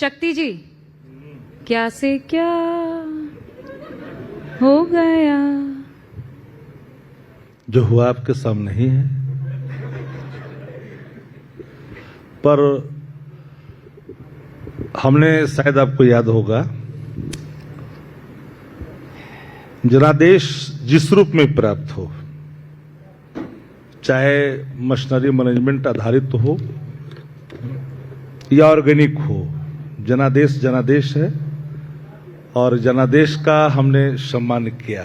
शक्ति जी, क्या से क्या हो गया? जो हुआ आपके सामने ही है, पर हमने, शायद आपको याद होगा, जनादेश जिस रूप में प्राप्त हो, चाहे मशीनरी मैनेजमेंट आधारित हो या ऑर्गेनिक हो, जनादेश जनादेश है और जनादेश का हमने सम्मान किया।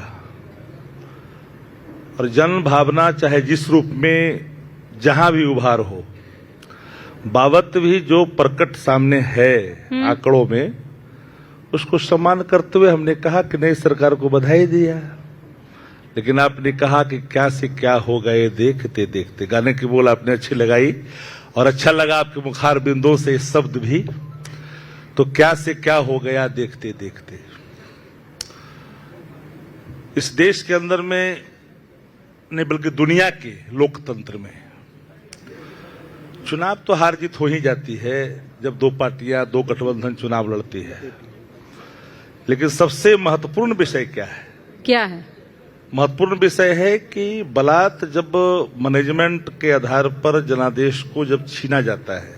और जन भावना चाहे जिस रूप में जहां भी उभार हो, बाबत भी जो प्रकट सामने है आंकड़ों में, उसको सम्मान करते हुए हमने कहा कि नई सरकार को बधाई दिया। लेकिन आपने कहा कि क्या से क्या हो गए देखते देखते। गाने की बोल आपने अच्छी लगाई और अच्छा लगा आपके मुखार बिंदों से इस शब्द भी। तो क्या से क्या हो गया देखते देखते। इस देश के अंदर में नहीं बल्कि दुनिया के लोकतंत्र में चुनाव तो हार जीत हो ही जाती है जब दो पार्टियां, दो गठबंधन चुनाव लड़ती है। लेकिन सबसे महत्वपूर्ण विषय क्या है? क्या है? महत्वपूर्ण विषय है कि बलात् जब मैनेजमेंट के आधार पर जनादेश को जब छीना जाता है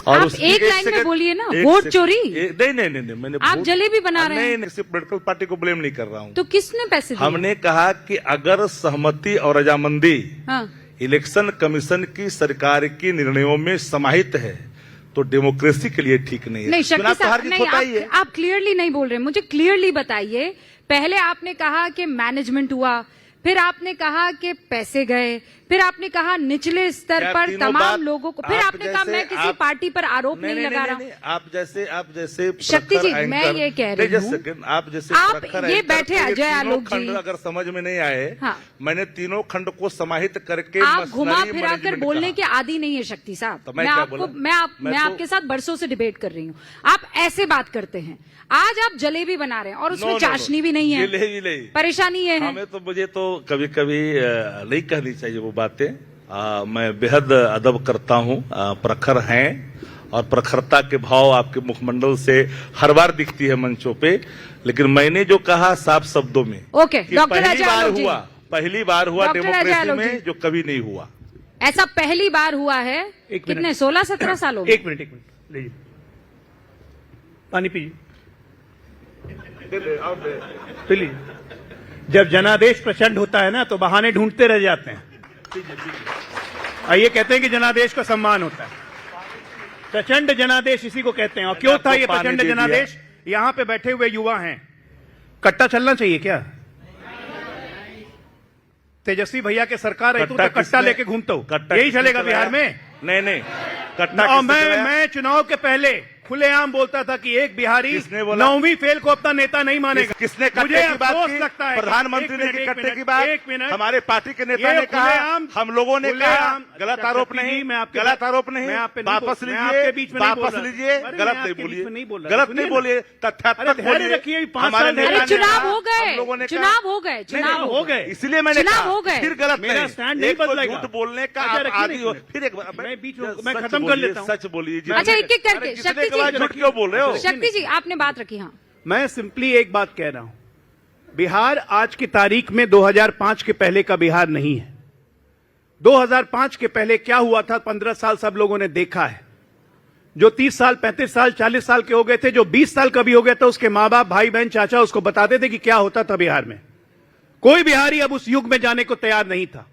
और आप एक लाइन में बोलिए ना, वोट चोरी? नहीं, मैंने आप जलेबी बना रहे हैं। नहीं, सिर्फ पोलिटिकल पार्टी को ब्लेम नहीं कर रहा हूं। तो किसने पैसे दिए? हमने कहा कि अगर सहमति और रजामंदी हाँ। इलेक्शन कमीशन की सरकार के निर्णयों में समाहित है तो डेमोक्रेसी के लिए ठीक नहीं है। नहीं शक्ति साहब, नहीं, आप क्लियरली नहीं बोल रहे, मुझे क्लियरली बताइए। पहले आपने कहा कि मैनेजमेंट हुआ, फिर आपने कहा कि पैसे गए, फिर आपने कहा निचले स्तर पर तमाम लोगों को, फिर आपने कहा मैं किसी पार्टी पर आरोप नहीं लगा रहा हूं। आप जैसे शक्ति जी, मैं ये कह रही हूँ, आप जैसे आप ये बैठे अजय आलोक जी, अगर समझ में नहीं आए, हाँ, मैंने तीनों खंड को समाहित करके आप घुमा फिरा कर बोलने के आदी नहीं है शक्ति साहब। तो मैं आपके साथ बरसों से डिबेट कर रही हूँ, आप ऐसे बात करते हैं। आज आप जलेबी बना रहे हैं और उसमें चाशनी भी नहीं है। परेशानी ये है। हमें तो, मुझे तो कभी कभी नहीं कहनी चाहिए वो बातें। मैं बेहद अदब करता हूँ, प्रखर हैं और प्रखरता के भाव आपके मुखमंडल से हर बार दिखती है मंचों पे। लेकिन मैंने जो कहा साफ शब्दों में, ओके, पहली बार हुआ डेमोक्रेसी में जो कभी नहीं हुआ। ऐसा पहली बार हुआ है कितने 16-17 सालों में? एक मिनट लीजिए, पानी पीजिए। जब जनादेश प्रचंड होता है ना तो बहाने ढूंढते रह जाते हैं। ये कहते हैं कि जनादेश का सम्मान होता है। प्रचंड जनादेश इसी को कहते हैं। और क्यों था ये प्रचंड जनादेश? यहां पे बैठे हुए युवा हैं। कट्टा चलना चाहिए क्या? तेजस्वी भैया के सरकार है तो कट्टा लेके घूमता हूं, यही चलेगा बिहार में? नहीं, कट्टा मैं चुनाव के पहले खुलेआम बोलता था कि एक बिहारी 9वीं फेल को अपना नेता नहीं मानेगा। किसने कट्टे की बात की? लगता है प्रधानमंत्री ने की कट्टे की बात? एक मिनट, हमारे पार्टी के नेता ने कहा, हम लोगों ने कहा। गलत आरोप नहीं, गलत आरोप नहीं, वापस लीजिए, वापस लीजिए। गलत नहीं बोलिए, गलत नहीं बोलिए, तथ्यात्मक बोलिए। हमारे नेता, चुनाव हो गए, चुनाव हो गए, इसलिए मैंने कहा फिर गलत मेरा स्टैंड नहीं बदलेगा। झूठ बोलने का आदि हो। फिर एक मैं खत्म कर लेता हूँ। सच बोलिए। अच्छा, एक एक करके। शक्ति क्यों बोल रहे हो? शक्ति जी, आपने बात रखी। हाँ, मैं सिंपली एक बात कह रहा हूं, बिहार आज की तारीख में 2005 के पहले का बिहार नहीं है। 2005 के पहले क्या हुआ था 15 साल सब लोगों ने देखा है। जो 30 साल, 35 साल, 40 साल के हो गए थे, जो 20 साल का भी हो गया था, उसके मां बाप, भाई बहन, चाचा उसको बताते थे कि क्या होता था बिहार में। कोई बिहारी अब उस युग में जाने को तैयार नहीं था।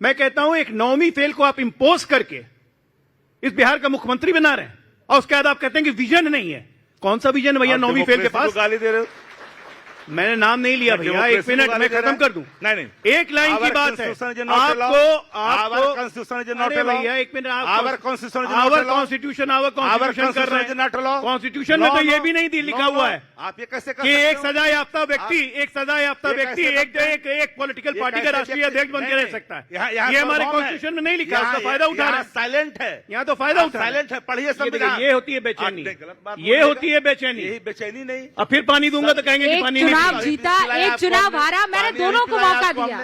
मैं कहता हूं एक 9वीं फेल को आप इंपोज करके इस बिहार का मुख्यमंत्री बना रहे हैं और उसके बाद आप कहते हैं कि विजन नहीं है। कौन सा विजन भैया 9वीं फेल के पास? गाली दे रहे हो। मैंने नाम नहीं लिया भैया, एक मिनट मैं खत्म कर दूं। नहीं, एक लाइन की बात है। आपको कॉन्स्टिट्यूशन, भैया एक मिनट, आवर कॉन्स्टिट्यूशन कर रहे हैं। कॉन्स्टिट्यूशन में तो ये भी नहीं लिखा हुआ है आप ये कैसे कि एक सजा याफ्ता व्यक्ति एक पॉलिटिकल पार्टी का राष्ट्रीय अध्यक्ष बन के रह सकता है। ये हमारे कॉन्स्टिट्यूशन में नहीं लिखा, उसका फायदा उठा रहे हैं। साइलेंट है यहाँ, तो फायदा उठा, साइलेंट है। पढ़िए संविधान। ये होती है बेचैनी, ये होती है बेचैनी। यही बेचैनी नहीं। अब फिर पानी दूंगा तो कहेंगे कि पानी चुनाव जीता, एक चुनाव हारा। मैंने दोनों को मौका दिया,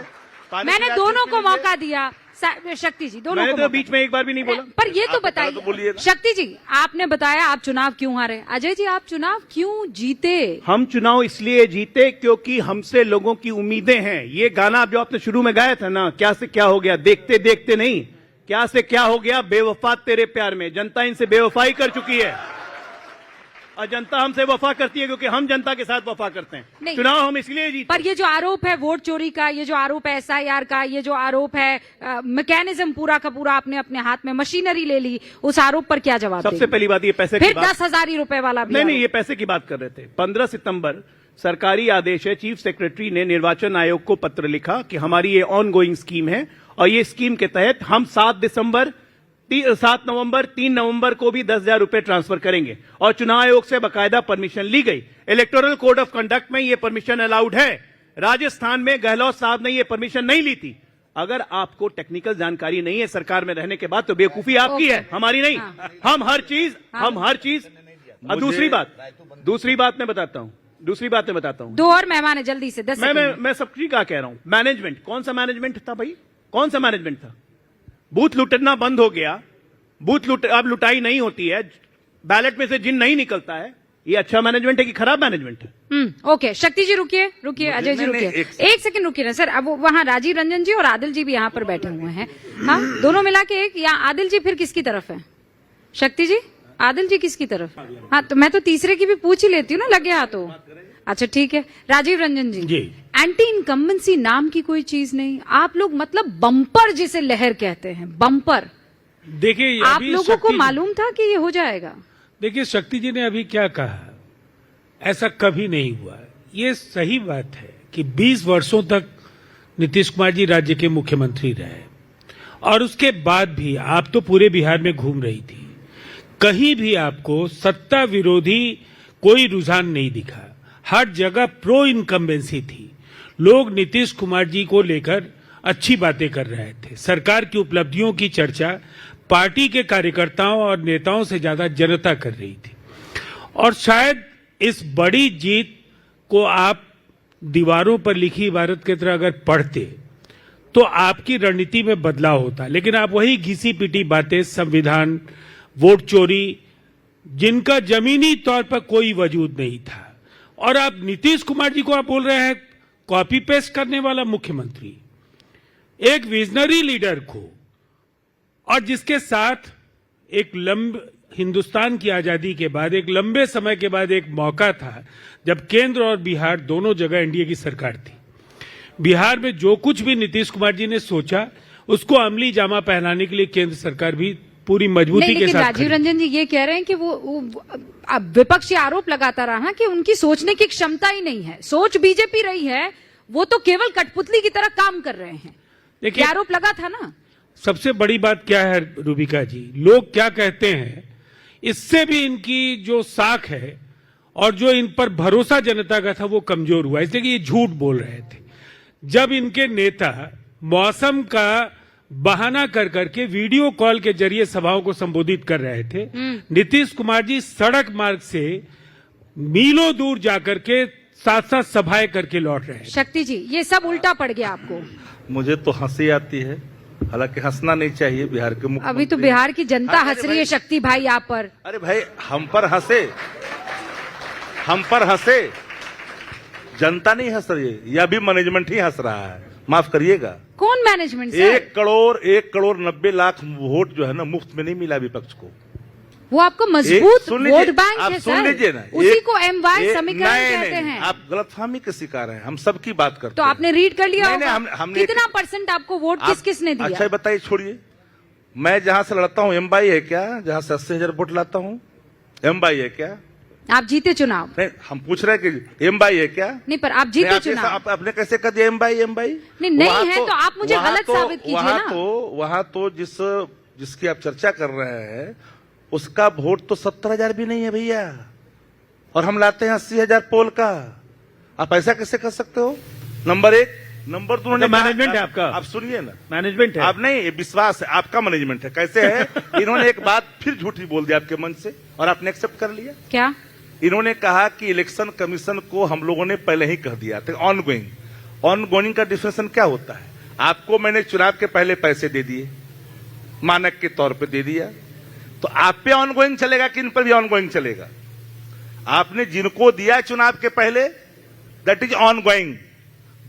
मैंने दोनों को मौका दिया। शक्ति जी दोनों मैंने को तो मौका बीच में एक बार भी नहीं बोला। पर ये तो आप बता तो बोलिए बताइए ना। शक्ति जी, आपने बताया आप चुनाव क्यों हारे। अजय जी, आप चुनाव क्यों जीते? हम चुनाव इसलिए जीते क्योंकि हमसे लोगों की उम्मीदें हैं। ये गाना जो आपने शुरू में गाया था ना, क्या से क्या हो गया, देखते देखते नहीं, क्या से क्या हो गया, बेवफा तेरे प्यार में। जनता इनसे बेवफाई कर चुकी है और जनता हमसे वफा करती है क्योंकि हम जनता के साथ वफा करते हैं। चुनाव हम इसलिए जीते। पर ये जो आरोप है वोट चोरी का, ये जो आरोप है SIR का, ये जो आरोप है मैकेनिज्म पूरा का पूरा आपने अपने हाथ में मशीनरी ले ली, उस आरोप पर क्या जवाब सबसे देंगे? पहली बात ये पैसे की फिर बात, 10,000 रुपए वाला भी नहीं आरोप। ये पैसे की बात कर रहे थे। 15 सितंबर सरकारी आदेश है, चीफ सेक्रेटरी ने निर्वाचन आयोग को पत्र लिखा कि हमारी ये ऑन गोइंग स्कीम है और ये स्कीम के तहत हम 7 नवंबर 3 नवंबर को भी 10,000 रुपए ट्रांसफर करेंगे और चुनाव आयोग से बकायदा परमिशन ली गई। इलेक्टोरल कोड ऑफ कंडक्ट में ये परमिशन अलाउड है। राजस्थान में गहलोत साहब ने ये परमिशन नहीं ली थी। अगर आपको टेक्निकल जानकारी नहीं है सरकार में रहने के बाद तो बेवकूफी आपकी है, हमारी नहीं। हम हर चीज और दूसरी बात मैं बताता हूं। दो और मेहमान है, जल्दी से 10 सेकंड। मैं सबकी का कह रहा हूं। मैनेजमेंट, कौन सा मैनेजमेंट था भाई? कौन सा मैनेजमेंट था? बूथ लूटना बंद हो गया, अब लुटाई नहीं होती है, बैलेट में से जिन नहीं निकलता है। ये अच्छा मैनेजमेंट है कि खराब मैनेजमेंट है? ओके, शक्ति जी रुकिए, अजय जी रुकिए, एक सेकंड रुकिए ना सर। अब वहाँ राजीव रंजन जी और आदिल जी भी यहाँ पर बैठे हुए हैं। हाँ, दोनों मिला के एक। या आदिल जी फिर किसकी तरफ है? शक्ति जी, आदिल जी किसकी तरफ? हाँ, तो मैं तो तीसरे की भी पूछ ही लेती हूँ ना, लगे हाथों। अच्छा ठीक है, राजीव रंजन जी, एंटी इनकम्बेंसी नाम की कोई चीज नहीं। आप लोग मतलब बम्पर जिसे लहर कहते हैं, बम्पर। देखिए, आप लोगों को मालूम था कि ये हो जाएगा? देखिए, शक्ति जी ने अभी क्या कहा, ऐसा कभी नहीं हुआ। ये सही बात है कि 20 वर्षों तक नीतीश कुमार जी राज्य के मुख्यमंत्री रहे और उसके बाद भी आप तो पूरे बिहार में घूम रही थी, कहीं भी आपको सत्ता विरोधी कोई रुझान नहीं दिखा। हर जगह प्रो इनकम्बेंसी थी। लोग नीतीश कुमार जी को लेकर अच्छी बातें कर रहे थे। सरकार की उपलब्धियों की चर्चा पार्टी के कार्यकर्ताओं और नेताओं से ज्यादा जनता कर रही थी। और शायद इस बड़ी जीत को आप दीवारों पर लिखी इबारत की तरह अगर पढ़ते तो आपकी रणनीति में बदलाव होता। लेकिन आप वही घिसी पिटी बातें, संविधान, वोट चोरी, जिनका जमीनी तौर पर कोई वजूद नहीं था, और आप नीतीश कुमार जी को आप बोल रहे हैं कॉपी पेस्ट करने वाला मुख्यमंत्री। एक विजनरी लीडर को, और जिसके साथ एक हिंदुस्तान की आजादी के बाद एक लंबे समय के बाद एक मौका था जब केंद्र और बिहार दोनों जगह एनडीए की सरकार थी। बिहार में जो कुछ भी नीतीश कुमार जी ने सोचा उसको अमली जामा पहनाने के लिए केंद्र सरकार भी पूरी मजबूती के साथ। राजीव रंजन जी ये कह रहे हैं कि वो अब विपक्ष आरोप लगाता रहा कि उनकी सोचने की क्षमता ही नहीं है। सोच बीजेपी रही है, वो तो केवल कठपुतली की तरह काम कर रहे हैं। देखिए, आरोप लगा था ना। सबसे बड़ी बात क्या है रूबिका जी, लोग क्या कहते हैं, इससे भी इनकी जो साख है और जो इन पर भरोसा जनता का था वो कमजोर हुआ, इसलिए कि ये झूठ बोल रहे थे। जब इनके नेता मौसम का बहाना कर करके वीडियो कॉल के जरिए सभाओं को संबोधित कर रहे थे, नीतीश कुमार जी सड़क मार्ग से मीलों दूर जाकर के साथ साथ सभाएं करके लौट रहे हैं। शक्ति जी, ये सब उल्टा पड़ गया आपको? मुझे तो हंसी आती है, हालांकि हंसना नहीं चाहिए। बिहार के मुख्यमंत्री, अभी तो बिहार की जनता हंस रही है शक्ति भाई आप पर। अरे भाई, हम पर हंसे, जनता नहीं हंस रही है, यह भी मैनेजमेंट ही हंस रहा है। माफ करिएगा। कौन मैनेजमेंट? 1 करोड़ 90 लाख वोट जो है ना मुफ्त में नहीं मिला विपक्ष को। वो आपको मजबूत वोट बैंक है सुन लीजिए ना, उसी को MY समीकरण कहते हैं। आप गलतफहमी के शिकार हैं, हम सबकी बात करते हैं। तो आपने रीड कर लिया नहीं, होगा? हमने कितना % आपको वोट किसने दिया? अच्छा बताइए, छोड़िए। मैं जहां से लड़ता हूं MY है क्या? जहां से 80,000 वोट लाता हूं MY है क्या? आप जीते चुनाव? नहीं, हम पूछ रहे हैं कि MY है क्या? नहीं, पर आप जीते चुनाव। आपने कैसे कर दिया MY? नहीं है तो आप मुझे गलत साबित कीजिए ना। वहां तो जिसकी आप चर्चा कर रहे हैं उसका वोट तो 70,000 भी नहीं है भैया, और हम लाते हैं 80,000 पोल का। आप ऐसा कैसे कर सकते हो? नंबर 1, नंबर 2 मैनेजमेंट है आपका। आप सुनिए ना, मैनेजमेंट है। आप नहीं, विश्वास है, आपका मैनेजमेंट है। कैसे है? इन्होंने एक बात फिर झूठी बोल दी आपके मन से और आपने एक्सेप्ट कर लिया। क्या? इन्होंने कहा कि इलेक्शन कमीशन को हम लोगों ने पहले ही कह दिया था ऑन गोइंग का डिफिनेशन क्या होता है? आपको मैंने चुनाव के पहले पैसे दे दिए, मानक के तौर पे दे दिया, तो आप पे ऑनगोइंग चलेगा कि इन पर भी ऑनगोइंग चलेगा? आपने जिनको दिया चुनाव के पहले, दैट इज ऑनगोइंग,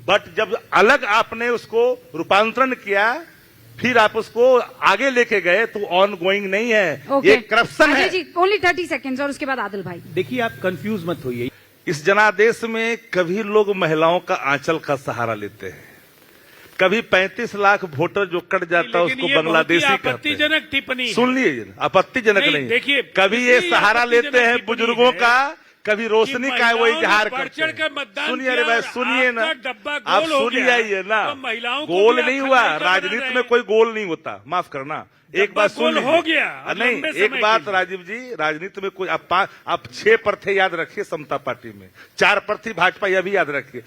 बट जब अलग आपने उसको रूपांतरण किया, फिर आप उसको आगे लेके गए, तो ऑनगोइंग नहीं है, ये करप्शन है। जी ओनली 30 सेकेंड्स और उसके बाद आदिल भाई। देखिए, आप कंफ्यूज मत होइए। इस जनादेश में कभी लोग महिलाओं का आंचल का सहारा लेते हैं, कभी 35 लाख वोटर जो कट जाता है उसको बांग्लादेशी कहते हैं। आपत्तिजनक टिप्पणी। सुन लीजिए, आपत्तिजनक नहीं, देखिए, कभी ये सहारा लेते हैं बुजुर्गों का, कभी रोशनी का वो इजहार करते बढ़-चढ़ कर हैं। मतदान सुनिए, अरे किया, भाई सुनिए ना, आपका डब्बा आप गोल हो सुनिए गया, आइए ना, तो महिलाओं को गोल भी आप नहीं हुआ, खलनायिका बना राजनीति रहे में हैं। कोई गोल नहीं होता, माफ करना। एक बात सुन गोल लीजिए। हो गया, अब नहीं, लंबे एक समय बात के लिए। राजीव जी, राजनीति में कोई आप 6 प्रथे याद रखिए समता पार्टी में, 4 प्रथे भाजपा, यह भी याद रखिए।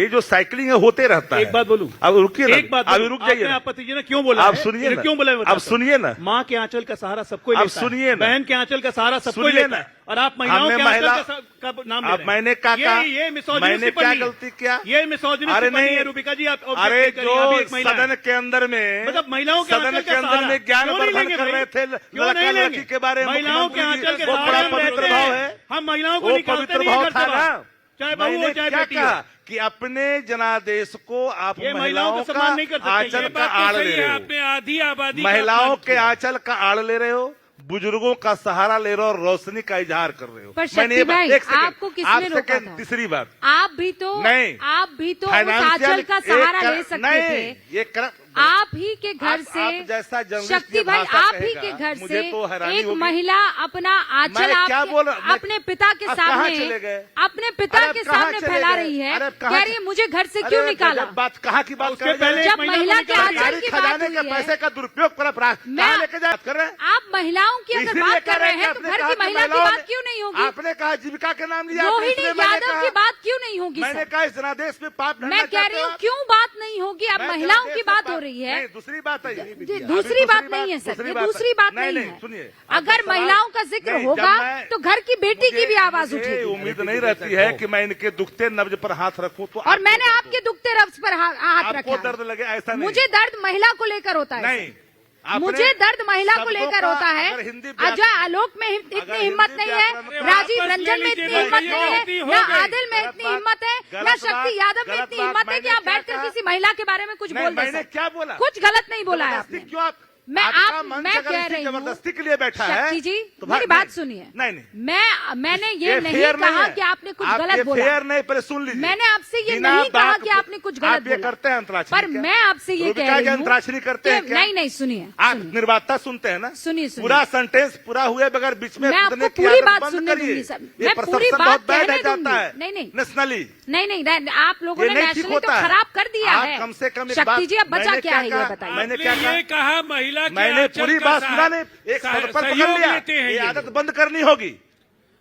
ये जो साइकिलिंग है होते रहता है। एक बात बोलूं? अब रुकिए ना, एक बात अभी बोलूं? रुक जाइए आपने ना। आपत्तिजनक क्यों बोला आप है? सुनिए ना, क्यों बोला है? आप सुनिए ना। माँ के आंचल का सहारा सबको आप लेता है। सुनिए ना। बहन के आंचल का सहारा सबको सुनिए लेता ना। है, और आप महिलाओं हमने के आंचल महिला- का नाम ले अब रहे हैं। मैंने क्या कहा? ये मिसोजिनिस्ट मैंने क्या टिप्पणी है। गलती किया? ये मिसोजिनिस्ट अरे टिप्पणी नहीं है, रूबिका जी, आप अरे object करिए, जो अभी एक महिला है। सदन के अंदर में, मतलब महिलाओं के सदन आंचल के का अंदर सहारा में ज्ञान क्यों नहीं वर्धन लेंगे कर भाई? रहे थे, क्यों लड़का नहीं लड़की लेंगे? के बारे में महिलाओं के मुख्यमंत्री आंचल के जी, वो सहारे बड़ा हम पवित्र लेते भाव हैं। है, हम महिलाओं को वो निकालते पवित्र नहीं भाव घर था से ना। बाहर। चाहे बहू हो मैंने चाहे क्या बेटी हो। कहा कि अपने जनादेश को आप ये महिलाओं महिलाओं को का सम्मान नहीं कर सकते। आंचल ये का बात आड़ तो ले सही रहे है, हो, आपने आधी आबादी का महिलाओं अपमान के किया। आंचल का आड़ ले रहे हो, बुजुर्गों का सहारा ले रहे हो और रोशनी का इजहार कर रहे हो। पर मैंने ये शक्ति भाई, एक सेकंड, आपको किसने आप रोका सेकंड, था? तीसरी बात, आप भी तो उस आंचल का सहारा ले सकते थे। ये आप ही के घर आप से जैसा जर्नलिस्ट शक्ति ये भाई, भाषा आप ही कहेगा, के घर मुझे से तो हैरानी एक होगी। महिला अपना आंचल मैं क्या बोल रहा- मैं- अपने पिता के आप कहाँ सामने चले गए? अपने पिता अरे आप के कहाँ सामने चले फैला गए? रही है, अरे आप कहाँ कह रही है मुझे घर से अरे क्यों निकाला? बात कहाँ की बात उसके कर रहे पहले हैं? जब महिला के आंचल सरकारी की बात खजाने हुई के है, पैसे का दुरुपयोग कर मैं- कहाँ लेके जा कर रहे हैं? आप महिलाओं की अगर इसीलिए बात कह कर रहे हैं तो आपने घर कहा की कि महिला की महिलाओं बात ने- क्यों नहीं होगी? आपने कहा जीविका के नाम लिया, आपने रोहिणी इसलिए मैंने यादव कहा- की बात क्यों नहीं होगी मैंने सर? कहा इस जनादेश में पाप मैं कह रही हूँ क्यों बात नहीं होगी? अब महिलाओं की बात हो रही है। दूसरी बात है, ये दूसरी बात नहीं है सर, ये दूसरी बात नहीं है। सुनिए, अगर महिलाओं का जिक्र नहीं, होगा जब मैं- तो घर की बेटी की भी आवाज मुझे उठेगी। उम्मीद नहीं रहती है कि मैं इनके दुखते नब्ज पर हाथ रखूं तो और मैंने आपके दुखते रफ्स पर हाथ आपको रखा। दर्द लगे ऐसा नहीं। मुझे दर्द महिला को लेकर होता है नहीं, सर। आपने मुझे दर्द महिला को शब्दों लेकर का होता है। अगर हिंदी अजय आलोक में इतनी अगर हिम्मत हिंदी नहीं है, व्याकरण- राजीव वापस रंजन में ले इतनी लीजिए, हिम्मत भाई, नहीं गलती है, हो ना गई। आदिल में गलत इतनी बात- हिम्मत है, गलत ना बात- शक्ति यादव में गलत इतनी बात हिम्मत है कि मैंने आप क्या बैठकर कहा? किसी महिला के बारे में कुछ नहीं, बोल दे मैंने सर। क्या बोला? कुछ गलत नहीं बोला है जबरदस्ती आपने। क्यों आप मैं आपका आप मंच मैं अगर कह इसी रही हूँ जबरदस्ती के लिए बैठा है शक्ति जी, तो मेरी भाई- बात नहीं, सुनिए। नहीं मैंने ये ये नहीं फेयर कहा है। कि आपने कुछ आप गलत ये बोला। फेयर नहीं, पहले सुन लीजिए। मैंने आपसे ये बिना नहीं कहा बात कि को- आपने कुछ गलत आप ये बोला। करते हैं अंतराक्षरी पर क्या? मैं आपसे ये रूबिका कह रही जी हूँ अंतराक्षरी करते हैं कि- क्या? नहीं सुनिए, आप सुनिए। निर्वाता सुनते हैं ना? सुनिए। पूरा सेंटेंस पूरा हुए बगैर बीच में मैं आपको कूदने की पूरी आदत बात बंद सुनने करिए। दूंगी सर। ये मैं पूरी perception बात बहुत bad कहने है जाता दूंगी। है नहीं, नेशनली नहीं, आप लोगों ये ने नहीं ठीक नेशनली तो होता है। खराब कर दिया आप है। कम से कम एक शक्ति बात- जी अब बचा मैंने क्या है क्या ये कहा? बताइए। मैंने आपने क्या कहा? ये कहा महिला के मैंने आंचल पूरी का बात सुना नहीं, एक सह- पद पर पकड़ सहयोग लिया। लेते हैं ये ये आदत लोग। बंद करनी होगी।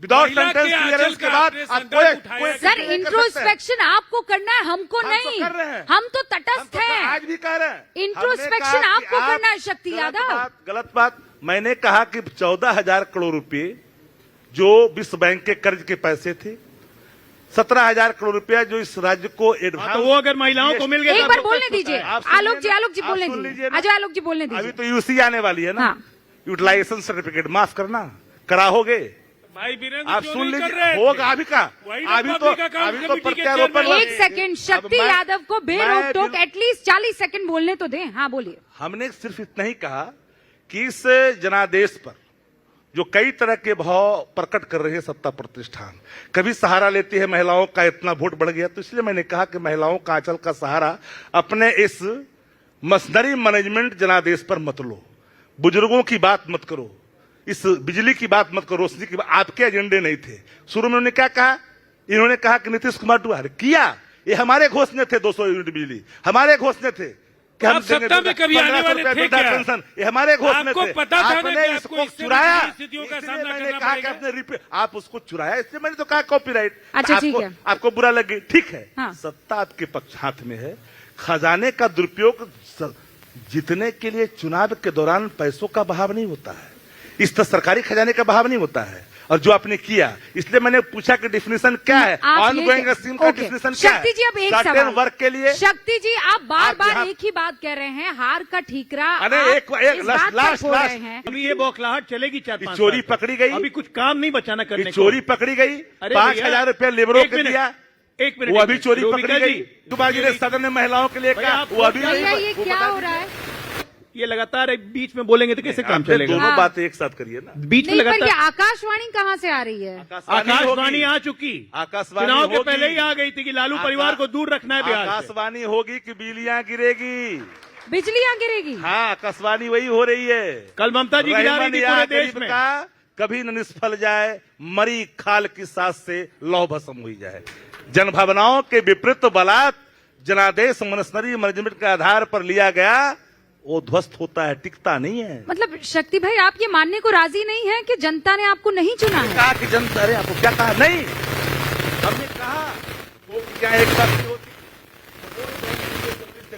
विदाउट महिला सेंटेंस के क्लियरेंस आंचल के का बाद आपने आप संदर्भ कोई उठाया। सर नहीं कर सकते। इंट्रोस्पेक्शन आपको करना है, हमको हम तो नहीं। कर रहे हैं। हम तो हम तटस्थ तो हैं। आज भी कह रहे हैं। इंट्रोस्पेक्शन हमने कहा आपको कि आप- करना है, शक्ति यादव। गलत बात। मैंने कहा कि 14,000 करोड़ रुपए जो विश्व बैंक के कर्ज के पैसे थे, 17,000 करोड़ रुपया जो इस राज्य को एडवांस, तो वो अगर महिलाओं को मिल गया एक तो बार आपको बोलने कष्ट होता दीजिए। है। आप सुनिए आलोक जी ना, आप बोलने सुन दीजिए। लीजिए ना। अजय आलोक जी बोलने अभी दीजिए। तो यूसी आने वाली है ना। हाँ। यूटिलाइजेशन सर्टिफिकेट माफ करना कराओगे। भाई वीरेंद्र आप क्यों सुन नहीं कर लीजिए, रहे थे? होगा अभी का वही ना अभी तो पब्लिक अकाउंट अभी तो कमेटी के प्रत्यारोपण चेयरमैन एक सेकंड, शक्ति अब मैं- यादव को मैं बेरोक टोक बिल- एटलीस्ट 40 सेकंड बोलने तो दें। हाँ बोलिए। हमने सिर्फ इतना ही कहा कि इस जनादेश पर जो कई तरह के भाव प्रकट कर रहे हैं सत्ता प्रतिष्ठान, कभी सहारा लेती है महिलाओं का, इतना वोट बढ़ गया, तो इसलिए मैंने कहा कि महिलाओं का आंचल का सहारा अपने इस मशीनरी मैनेजमेंट जनादेश पर मत लो, बुजुर्गों की बात मत करो, इस बिजली की बात मत करो, रोशनी की बात, आपके एजेंडे नहीं थे। शुरू में उन्होंने क्या कहा? इन्होंने कहा कि नीतीश कुमार डुआ किया, ये हमारे घोषणे थे 200 यूनिट बिजली, हमारे घोषणे थे कि हम आप सत्ता में कभी आने वाले थे क्या? पेंशन, ये हमारे घोषणे आपको थे। पता था ना आपने कि इसको आपको इस तरह चुराया, की स्थितियों का इसलिए सामना मैंने करना कहा कि पड़ेगा। आपने आप उसको चुराया, इसलिए मैंने तो कहा कॉपीराइट। अच्छा, ठीक आपको- है। आपको बुरा लगे, ठीक है। हाँ। सत्ता आपके पक्ष हाथ में है। खजाने का दुरुपयोग जीतने के लिए चुनाव के दौरान पैसों का बहाव नहीं होता है, इस तरह सरकारी खजाने का बहाव नहीं होता है। और जो आपने किया, इसलिए मैंने पूछा कि डिफिनेशन क्या है, आप ये ऑनगोइंग क्या- स्कीम का ओके। डिफिनेशन क्या है। शक्ति जी, अब एक सर्टेन सवाल वर्क के लिए शक्ति जी, आप बार आप बार यहाँ- एक ही बात कह रहे हैं, हार का ठीकरा अरे आप एक इस बात पर लास्ट छोड़ रहे हैं। अभी ये बौखलाहट चलेगी 4-5 चोरी पकड़ी गई, अभी कुछ काम नहीं बचाना करने को। चोरी पकड़ी गई, अरे 5,000 रुपया लेबरों एक को मिनट, दिया, एक मिनट, वो अभी चोरी रूबिका पकड़ी गई। जी, दुबा जी ने सदन में महिलाओं के लिए भैया, कहा, आप वो अभी भैया, नहीं भैया, ये वो क्या बता हो दीजिए। रहा है? ये लगातार एक बीच में बोलेंगे तो कैसे काम आपने चलेगा? दोनों हाँ। बातें एक साथ करिए ना। बीच में नहीं, पर ये लगातार आकाशवाणी कहाँ से आ रही है? आकाशवाणी आ चुकी, आकाशवाणी चुनाव के होगी। पहले ही आ गई थी कि लालू परिवार को दूर रखना है बिहार से। आकाशवाणी होगी कि बिजलियां गिरेगी। बिजलियां गिरेगी? हाँ, आकाशवाणी वही हो रही है। कल ममता जी गिरा रही रहमान थी या पूरे देश गरीब में। का कभी न निष्फल जाए, मरी खाल की सांस से लौ भस्म हुई जाए। जनभावनाओं के विपरीत बलात् जनादेश मनस्नरी मैनेजमेंट के आधार पर लिया गया, वो ध्वस्त होता है, टिकता नहीं है। मतलब शक्ति भाई, आप ये मानने को राजी नहीं है कि जनता ने आपको नहीं चुना है? कहा कि जनता, अरे आपको क्या कहा? नहीं, हमने कहा वो क्या एक साथ नहीं होती।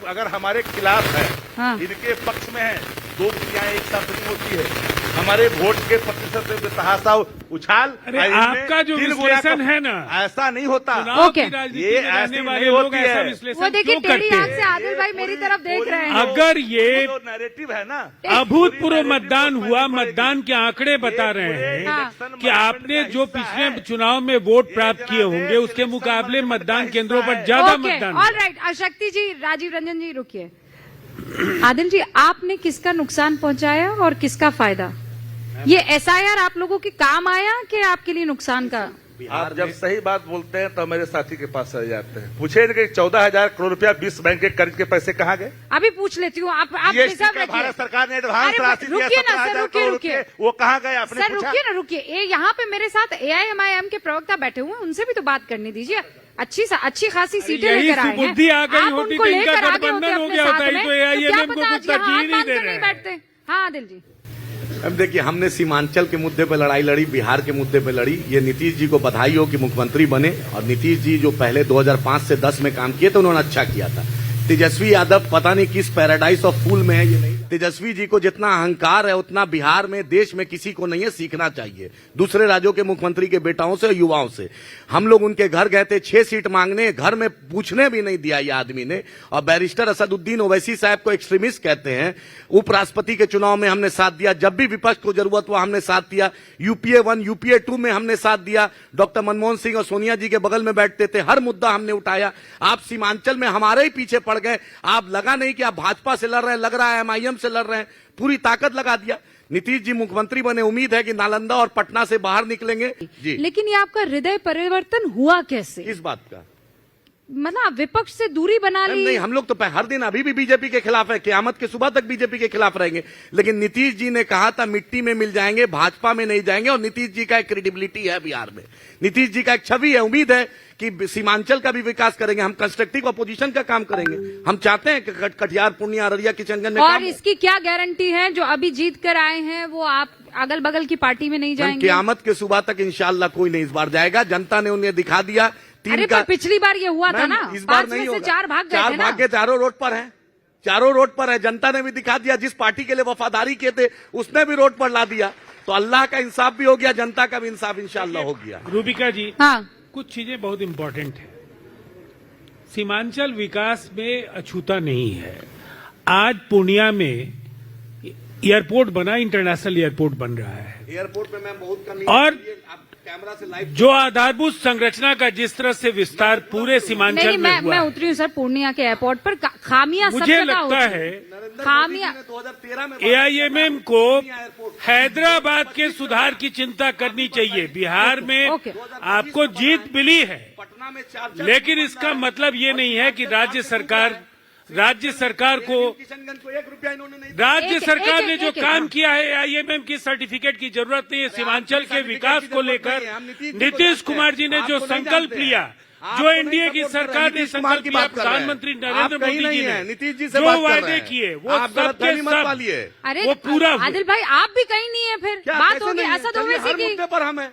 अगर हमारे खिलाफ है, हाँ। इनके पक्ष में है, 2 क्रियाएं एक साथ नहीं होती है। हमारे वोट के प्रतिशत से तहासा उछाल, अरे और इनमें आपका जो 3 गुना विश्लेषण का- है ना, ऐसा नहीं होता। चुनाव ओके। की राजनीति ये में ऐसी रहने वाले नहीं लोग होती ऐसा है। विश्लेषण वो देखिए, क्यों टेढ़ी करते आंख से हैं? आदिल भाई मेरी तरफ देख रहे हैं। अगर ये जो नैरेटिव है ना, अभूतपूर्व मतदान हुआ, मतदान के आंकड़े बता रहे हैं हाँ। कि आपने जो पिछले चुनाव में वोट प्राप्त किए होंगे उसके मुकाबले मतदान केंद्रों पर ज्यादा ओके, मतदान ऑल राइट। शक्ति जी, राजीव रंजन जी रुकिए। आदिल जी, आपने किसका नुकसान पहुंचाया और किसका फायदा? ये एसआईआर आप लोगों के काम आया कि आपके लिए नुकसान का? आप जब सही बात बोलते हैं तो मेरे साथी के पास चले जाते हैं। पूछे कि 14,000 करोड़ रुपया 20 बैंक के कर्ज के पैसे कहाँ गए? अभी पूछ लेती हूँ, आप जीएसटी रिजर्व का रखिए। भारत सरकार ने एडवांस अरे, राशि दिया, रुकिए ना सर, 17,000 रुकिए, करोड़ रुकिए। रुपए, वो कहाँ गए आपने सर पूछा? रुकिए ना, रुकिए। यहाँ पे मेरे साथ एआईएमआईएम के प्रवक्ता बैठे हुए हैं, उनसे भी तो बात करने दीजिए। अच्छी खासी सीटें यही लेकर आए हैं। सुबुद्धि आ गई आप होती उनको तो इनका लेकर आगे गठबंधन होते हो अपने गया साथ होता, में, तो तो क्या AIMM को पता कुछ आज यहाँ तरजीह हाथ नहीं बांध दे कर रहा नहीं है। बैठते। हाँ आदिल जी, अब देखिए, हमने सीमांचल के मुद्दे पे लड़ाई लड़ी, बिहार के मुद्दे पे लड़ी। ये नीतीश जी को बधाई हो कि मुख्यमंत्री बने, और नीतीश जी जो पहले 2005 से 10 में काम किए थे उन्होंने अच्छा किया था। तेजस्वी यादव पता नहीं किस पैराडाइज ऑफ फूल में है, ये नहीं। तेजस्वी जी को जितना अहंकार है उतना बिहार में, देश में किसी को नहीं है, सीखना चाहिए दूसरे राज्यों के मुख्यमंत्री के बेटाओं से, युवाओं से। हम लोग उनके घर गए थे 6 सीट मांगने, घर में पूछने भी नहीं दिया ये आदमी ने। और बैरिस्टर असदुद्दीन ओवैसी साहब को एक्सट्रीमिस्ट कहते हैं। उपराष्ट्रपति के चुनाव में हमने साथ दिया, जब भी विपक्ष को जरूरत हुआ हमने साथ दिया। यूपीए 1 यूपीए 2 में हमने साथ दिया। डॉक्टर मनमोहन सिंह और सोनिया जी के बगल में बैठते थे, हर मुद्दा हमने उठाया। आप सीमांचल में हमारे ही पीछे पड़ गए। आप लगा नहीं कि आप भाजपा से लड़ रहे हैं, लग रहा है एमआईएम से लड़ रहे हैं, पूरी ताकत लगा दिया। नीतीश जी मुख्यमंत्री बने, उम्मीद है कि नालंदा और पटना से बाहर निकलेंगे जी। लेकिन ये आपका हृदय परिवर्तन हुआ कैसे? इस बात का मतलब आप विपक्ष से दूरी बना ली? नहीं, हम लोग तो हर दिन अभी भी बीजेपी के खिलाफ है, क़यामत की सुबह तक बीजेपी के खिलाफ रहेंगे। लेकिन नीतीश जी ने कहा था मिट्टी में मिल जाएंगे, भाजपा में नहीं जाएंगे। और नीतीश जी का एक क्रेडिबिलिटी है बिहार में, नीतीश जी का एक छवि है। उम्मीद है कि सीमांचल का भी विकास करेंगे। हम कंस्ट्रक्टिव अपोजिशन का काम करेंगे। हम चाहते हैं कि कटिहार, पूर्णिया, अररिया, किशनगंज में और काम हो। इसकी क्या गारंटी है जो अभी जीत कर आए हैं वो आप अगल बगल की पार्टी में नहीं जाएंगे? क़यामत के सुबह तक इंशाल्लाह कोई नहीं इस बार जाएगा। जनता ने उन्हें दिखा दिया। अरे पर पिछली बार ये हुआ था ना, इस बार 5 नहीं में से होगा। 4 भाग गए थे चार ना। भाग के चारों रोड पर हैं, चारों रोड पर है। जनता ने भी दिखा दिया, जिस पार्टी के लिए वफादारी किए थे उसने भी रोड पर ला दिया। तो अल्लाह का इंसाफ भी हो गया, जनता का भी इंसाफ इंशाल्लाह हो गया। रूबिका जी, हाँ, कुछ चीजें बहुत इंपॉर्टेंट है। सीमांचल विकास में अछूता नहीं है। आज पूर्णिया में एयरपोर्ट बना, इंटरनेशनल एयरपोर्ट बन रहा है। एयरपोर्ट पे मैं बहुत कमी और आप कैमरा से लाइव जो आधारभूत संरचना का जिस तरह से विस्तार पूरे सीमांचल नहीं, में मैं हुआ, उतरी हूँ सर पूर्णिया के एयरपोर्ट पर। खामियां सब मुझे जगह लगता होती है खामियां 2013 में एआईएमएम को हैदराबाद के सुधार की चिंता करनी चाहिए। बिहार में ओके। आपको जीत मिली है, पटना में 4 लेकिन इसका मतलब ये नहीं है कि राज्य सरकार को किशनगंज को 1 रुपया इन्होंने नहीं। राज्य एक- सरकार एक- ने जो एक- एक- काम किया है आईएमएम की सर्टिफिकेट की जरूरत नहीं है। सीमांचल के विकास को लेकर नीतीश कुमार जी ने जो संकल्प लिया, जो एनडीए की सरकार ने संकल्प लिया, प्रधानमंत्री नरेंद्र मोदी जी ने नीतीश जी से जो बात कर रहे वायदे हैं। किए वो आप सबके गलतफहमी मत पालिए। सब अरे वो पूरा हुआ। आदिल भाई आप भी कहीं नहीं है फिर क्या, बात कैसे होगी नहीं है? असद चलिए, ओवैसी हर की। मुद्दे पर हम हैं।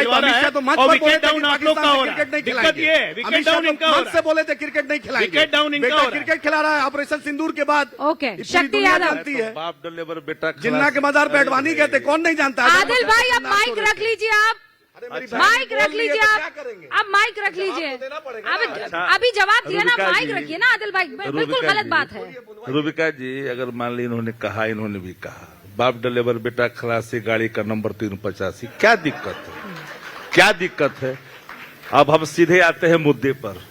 भाई तो खिलवा रहा अमित शाह है तो मंच और पर बोले विकेट थे डाउन कि आप लोग का पाकिस्तान हो से रहा है। क्रिकेट नहीं दिक्कत खिलाएंगे। ये है, विकेट अमित शाह डाउन तो इनका हो मंच रहा से है। बोले थे क्रिकेट नहीं खिलाएंगे। विकेट डाउन इनका बेटा हो रहा है। क्रिकेट खिला रहा है ऑपरेशन सिंदूर के बाद। ओके, ये पूरी शक्ति दुनिया यादव। जानती है। बाप डले बर बेटा जिन्ना के मजार पे अडवाणी कहते, कौन नहीं जानता है? आदिल भाई अब माइक रख लीजिए आप। माइक रख लीजिए आप, अब माइक रख लीजिए। अब अभी जवाब दिया ना, रूबिका माइक जी, रखिए ना आदिल भाई, बिल्कुल रूबिका गलत जी, बात है। रूबिका जी, अगर मान ली इन्होंने कहा, इन्होंने भी कहा बाप ड्राइवर बेटा खलासी गाड़ी का नंबर 385, क्या दिक्कत है? क्या दिक्कत है? अब हम सीधे आते हैं मुद्दे पर।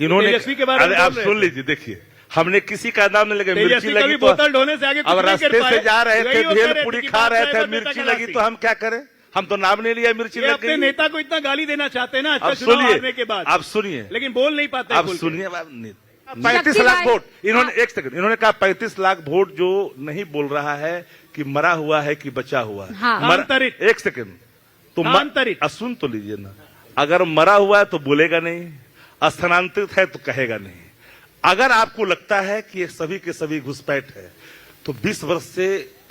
इन्होंने तेजस्वी के बारे में अरे आप बोल रहे सुन थे। लीजिए, देखिए हमने किसी का नाम नहीं लगा, मिर्ची तेजस्वी लगी कभी तो बोतल ढोने से आगे कुछ अब नहीं रास्ते कर पाए। से जा रहे थे, यही वो कह भेल रहे पूरी थे कि खा रहे थे, बाप मिर्ची ड्राइवर लगी बेटा तो हम क्या करें? हम तो नाम नहीं लिया, मिर्ची ये लग अपने गई। नेता को इतना गाली देना चाहते हैं ना, अच्छा अब चुनाव हारने सुनिए, के बाद, अब सुनिए, लेकिन बोल नहीं पाते। अब खुल के। सुनिए, 35 लाख वोट इन्होंने, एक सेकंड, इन्होंने कहा 35 लाख वोट जो नहीं बोल रहा है कि मरा हुआ है कि बचा हुआ है। हाँ। आंतरिक। एक सेकंड, तो आंतरिक। सुन तो लीजिए ना, अगर मरा हुआ है तो बोलेगा नहीं, स्थानांतरित है तो कहेगा नहीं। अगर आपको लगता है कि ये सभी के सभी घुसपैठ है, तो 20 वर्ष से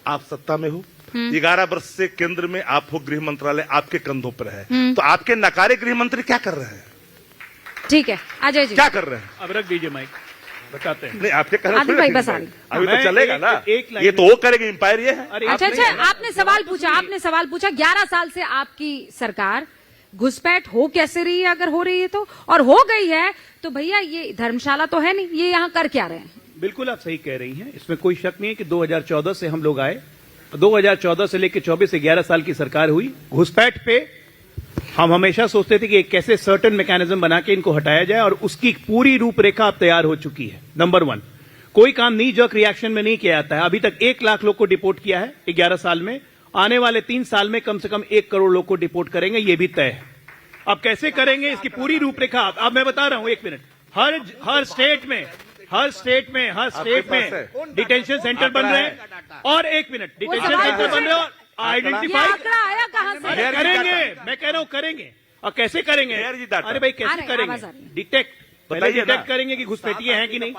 आप सत्ता में हो, 11 वर्ष से केंद्र में आप हो, गृह मंत्रालय आपके कंधों पर है, तो आपके नकारे गृह मंत्री क्या कर रहे हैं? ठीक है अजय जी, क्या कर रहे हैं? अब रख दीजिए माइक, बताते हैं। नहीं, आपके कहना आदिल थोड़ी भाई, रखेंगे बस आदिल। अभी तो मैं चलेगा ना, एक लाइन ये तो वो करेंगे, इंपायर ये है। अरे अच्छा आप नहीं अच्छा, है। आपने सवाल पूछा, आपने सवाल पूछा 11 साल से आपकी सरकार घुसपैठ हो कैसे रही है? अगर हो रही है तो, और हो गई है तो भैया ये धर्मशाला तो है नहीं, ये यहाँ कर क्या रहे हैं? बिल्कुल आप सही कह रही हैं, इसमें कोई शक नहीं है कि 2014 से हम लोग आए, 2014 से लेकर 24 से 11 साल की सरकार हुई। घुसपैठ पे हम हमेशा सोचते थे कि एक कैसे सर्टेन मैकेनिज्म बना के इनको हटाया जाए, और उसकी पूरी रूपरेखा अब तैयार हो चुकी है। नंबर 1, कोई काम नी जर्क रिएक्शन में नहीं किया जाता है। अभी तक 1 लाख लोग को डिपोर्ट किया है 11 साल में, आने वाले 3 साल में कम से कम 1 करोड़ लोग को डिपोर्ट करेंगे, ये भी तय है। अब कैसे करेंगे इसकी पूरी रूपरेखा अब मैं बता रहा हूं, 1 मिनट। हर स्टेट में डिटेंशन सेंटर बन रहे हैं, और 1 मिनट, डिटेंशन सवाल सेंटर बन रहे हैं, और ये आइडेंटिफाई आंकड़ा आया कहाँ से? करेंगे। मैं कह रहा हूं करेंगे, और कैसे करेंगे? Where is data? अरे भाई आ कैसे रहे, करेंगे? आवाज आ रही है। डिटेक्ट, पहले बताइए ना। डिटेक्ट करेंगे कि घुसपैठिए हैं कि नहीं,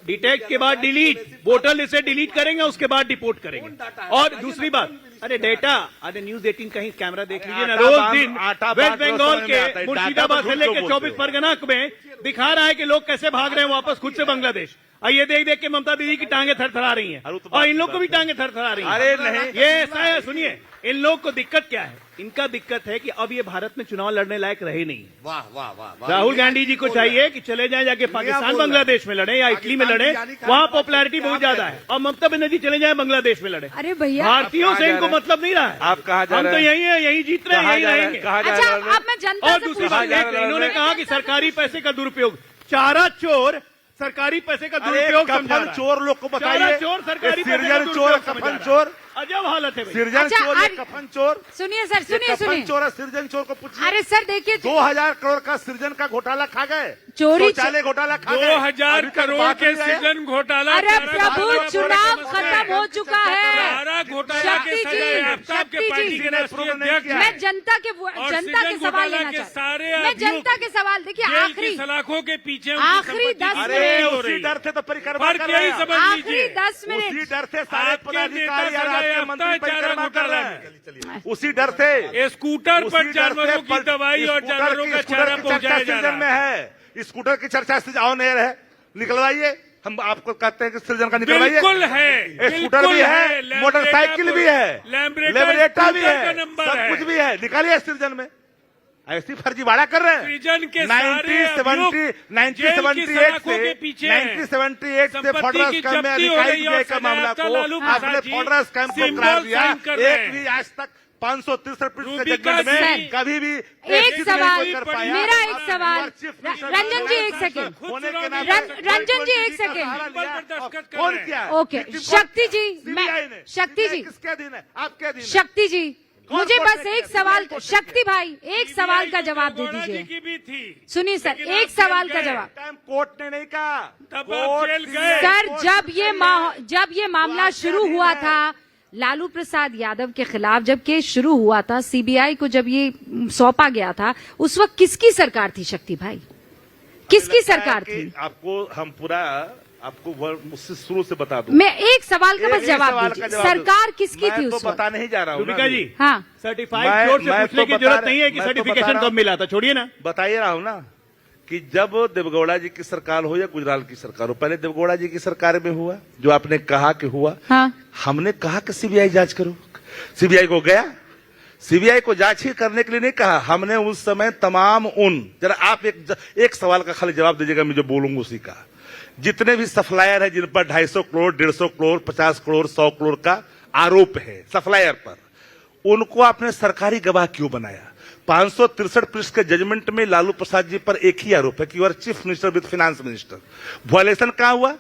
डिटेक्ट के बाद डिलीट, वोटर लिस्ट से डिलीट करेंगे, उसके बाद डिपोर्ट करेंगे। और दूसरी बात, अरे डेटा, अरे न्यूज 18 कहीं कैमरा देख लीजिए ना, रोज दिन वेस्ट बंगाल के मुर्शिदाबाद से लेकर 24 परगना में दिखा रहा है कि लोग कैसे भाग रहे हैं वापस खुद से बांग्लादेश। और ये देख देख के ममता दीदी की टांगे थरथरा रही हैं, और इन लोग को भी टांगे थरथरा रही हैं। अरे नहीं, ये ऐसा है, सुनिए, इन लोग को दिक्कत क्या है? इनका दिक्कत है कि अब ये भारत में चुनाव लड़ने लायक रहे नहीं। वाह वाह वाह, राहुल गांधी जी को चाहिए कि चले जाएं, जाके पाकिस्तान बांग्लादेश में लड़े या इटली में लड़े, वहां पॉपुलैरिटी बहुत ज्यादा है, और ममता बनर्जी चले जाए बांग्लादेश में लड़े। अरे भैया, भारतीयों से इनको मतलब नहीं रहा है। आप कहाँ जा हम रहे तो हैं? यही है, यही जीत रहे हैं, यही रहेंगे। अच्छा अब मैं जनता और से दूसरी पूछ बात, रही हूँ। इन्होंने कहा कि सरकारी पैसे का दुरुपयोग, चारा चोर सरकारी पैसे का दुरुपयोग समझा कफन रहा है। चोर लोग को बताइए, चारा चोर सरकारी पैसे का सृजन चोर, दुरुपयोग समझा कफन रहा है। चोर, अजब हालत है भाई। सृजन अच्छा, चोर, ये अरे- कफन चोर, सुनिए सर, ये सुनिए कफन सुनिए, चोर और सृजन चोर को पूछिए। अरे सर देखिए, 2000 करोड़ का सृजन का घोटाला खा गए, चोरी- शौचालय घोटाला खा गए, 2000 अभी तक करोड़ बात के नहीं आया। सृजन घोटाला, अरे चारा प्रभु घोटाला, चुनाव बड़ा खत्म हो चुका है। चारा घोटाला के शक्ति सजा जी, याफ्ता आपके शक्ति पार्टी जी, के राष्ट्रीय नहीं अध्यक्ष किया हैं। मैं जनता के और जनता के सृजन सवाल घोटाला लेना के चाहता सारे हूँ। मैं अभियोग जनता के सवाल, देखिए जेल की आखिरी सलाखों के पीछे उनकी आखिरी संपत्ति 10 की अरे मिनट हो उसी रही डर है। से तो परिक्रमा फर्क कर यही रहे हैं, समझ आखिरी लीजिए, 10 उसी मिनट डर से सारे आपके पदाधिकारी नेता और सजा आपके याफ्ता मंत्री है चारा परिक्रमा कर घोटाला रहे हैं, उसी डर से स्कूटर उसी पर डर जानवरों से की दवाई और स्कूटर जानवरों की- का स्कूटर चारा की पहुंचाया चर्चा जा सृजन में रहा है। है, स्कूटर की चर्चा से आओ नहीं है, निकलवाइए। हम आपको कहते हैं कि सृजन का निकलवाइए। बिल्कुल है, स्कूटर भी है, मोटरसाइकिल भी है, लेबरेटा भी है, का नंबर सब है। कुछ भी है, निकालिए सृजन में। ऐसी फर्जीवाड़ा कर रहे हैं। सृजन के सारे अभियोग जेल की 1978 सलाखों के से पीछे हैं। 1978 से संपत्ति फॉर्डर की स्कैम में जब्ती हो रही है और का मामला सजायाफ्ता को लालू आपने प्रसाद जी फॉर्डर स्कैम को सिंबल करार दिया। साइन कर रहे एक हैं। भी आज तक 563 रूबिका जजमेंट में जी, कभी भी एक किसी सवाल, नहीं कर पाया। मेरा एक आप सवाल, चीफ मिनिस्टर रंजन जी एक सेकेंड, होने के नाते रंजन जी एक का सेकेंड। सहारा लिया। पर दस्तखत कर कौन रहे हैं। किया है? ओके, victim कौन शक्ति किया? जी, मैं- CBI ने। शक्ति CBI जी। किसके अधीन है? आपके अधीन है। शक्ति जी, कौन मुझे कोर्ट बस ने एक किया? सवाल, कोर्ट ने शक्ति भाई एक सवाल का जवाब दे गौड़ा जी दीजिए। की भी थी। सुनिए सर, लेकिन एक आप सवाल जेल का गए। जवाब। टाइम कोर्ट ने नहीं कहा, तब आप कोर्ट जेल CBI गए। सर कोर्ट जब ये मामला शुरू हुआ था लालू प्रसाद यादव के खिलाफ, जब केस शुरू हुआ था, सीबीआई को जब ये सौंपा गया था, उस वक्त किसकी सरकार थी शक्ति भाई? किसकी लगता है सरकार कि थी? आपको हम पूरा आपको मुझसे शुरू से बता दूं। मैं एक सवाल का बस एक जवाब सवाल दीजिए, का जवाब सरकार दूं। किसकी मैं थी तो उस वक्त? बता नहीं जा रहा हूँ रूबिका जी, हाँ, सर्टिफाइड कोर्ट से मैं पूछने तो की बता जरूरत रहा- नहीं है कि मैं तो बता सर्टिफिकेशन रहा कब हूं। मिला था, छोड़िए ना। बताइए रहा हूँ ना कि जब देवगौड़ा जी की सरकार हो या गुजराल की सरकार हो, पहले देवगौड़ा जी की सरकार में हुआ जो आपने कहा कि हुआ। हाँ, हमने कहा कि सीबीआई जांच करो, सीबीआई को गया, सीबीआई को जांच ही करने के लिए नहीं कहा हमने। उस समय तमाम जरा आप एक सवाल का खाली जवाब दीजिएगा, मैं जो बोलूंगा उसी का। जितने भी सप्लायर है जिन पर 250 करोड़ 150 करोड़ 50 करोड़ 100 करोड़ का आरोप है सप्लायर पर, उनको आपने सरकारी गवाह क्यों बनाया? 563 पृष्ठ के जजमेंट में लालू प्रसाद जी पर एक ही आरोप है कि you are chief minister with finance minister. Violation कहां हुआ?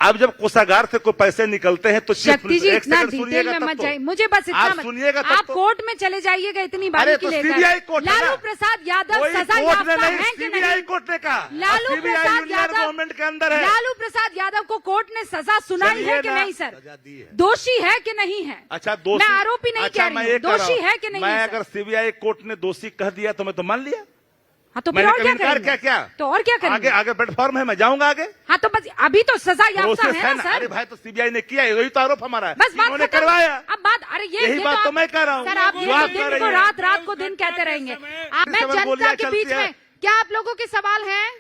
अब जब कोषागार से कोई पैसे निकलते हैं तो शक्ति जी इतना डिटेल में मत जाइए, मुझे बस इतना आप सुनिएगा तब आप तो। कोर्ट में चले जाइएगा इतनी अरे बारी तो की सीबीआई लेकर। कोर्ट है ना। लालू प्रसाद यादव कोई सजा कोर्ट याफ्ता ने नहीं, है कि सीबीआई नहीं? कोर्ट ने कहा। लालू सीबीआई प्रसाद यूनियन यादव गवर्नमेंट के अंदर है। लालू प्रसाद यादव को कोर्ट ने सजा सुनाई चलिए है कि ना। नहीं सर? दोषी है कि नहीं है? अच्छा दोषी, मैं आरोपी नहीं अच्छा, कह मैं रही हूँ, ये कह रहा दोषी हूं, है कि नहीं मैं है सर? अगर सीबीआई कोर्ट ने दोषी कह दिया तो मैं तो मान लिया। हाँ तो फिर मैंने और कभी क्या इनकार करेंगे? क्या? तो और क्या आगे करेंगे? आगे प्लेटफॉर्म है, मैं जाऊंगा आगे। हाँ तो बस अभी तो सजा याफ्ता प्रोसेस है है ना ना। अरे सर। भाई तो सीबीआई ने किया, यही तो आरोप हमारा है। बस बात इन्होंने खत्म। करवाया। अब बात अरे यही ये बात तो मैं कह रहा हूँ। सर आप जो आप दिन कह को रही हैं। रात रात को दिन कहते रहेंगे। मैं समय जनता बोलियां के चलती बीच है। में क्या आप लोगों के सवाल हैं?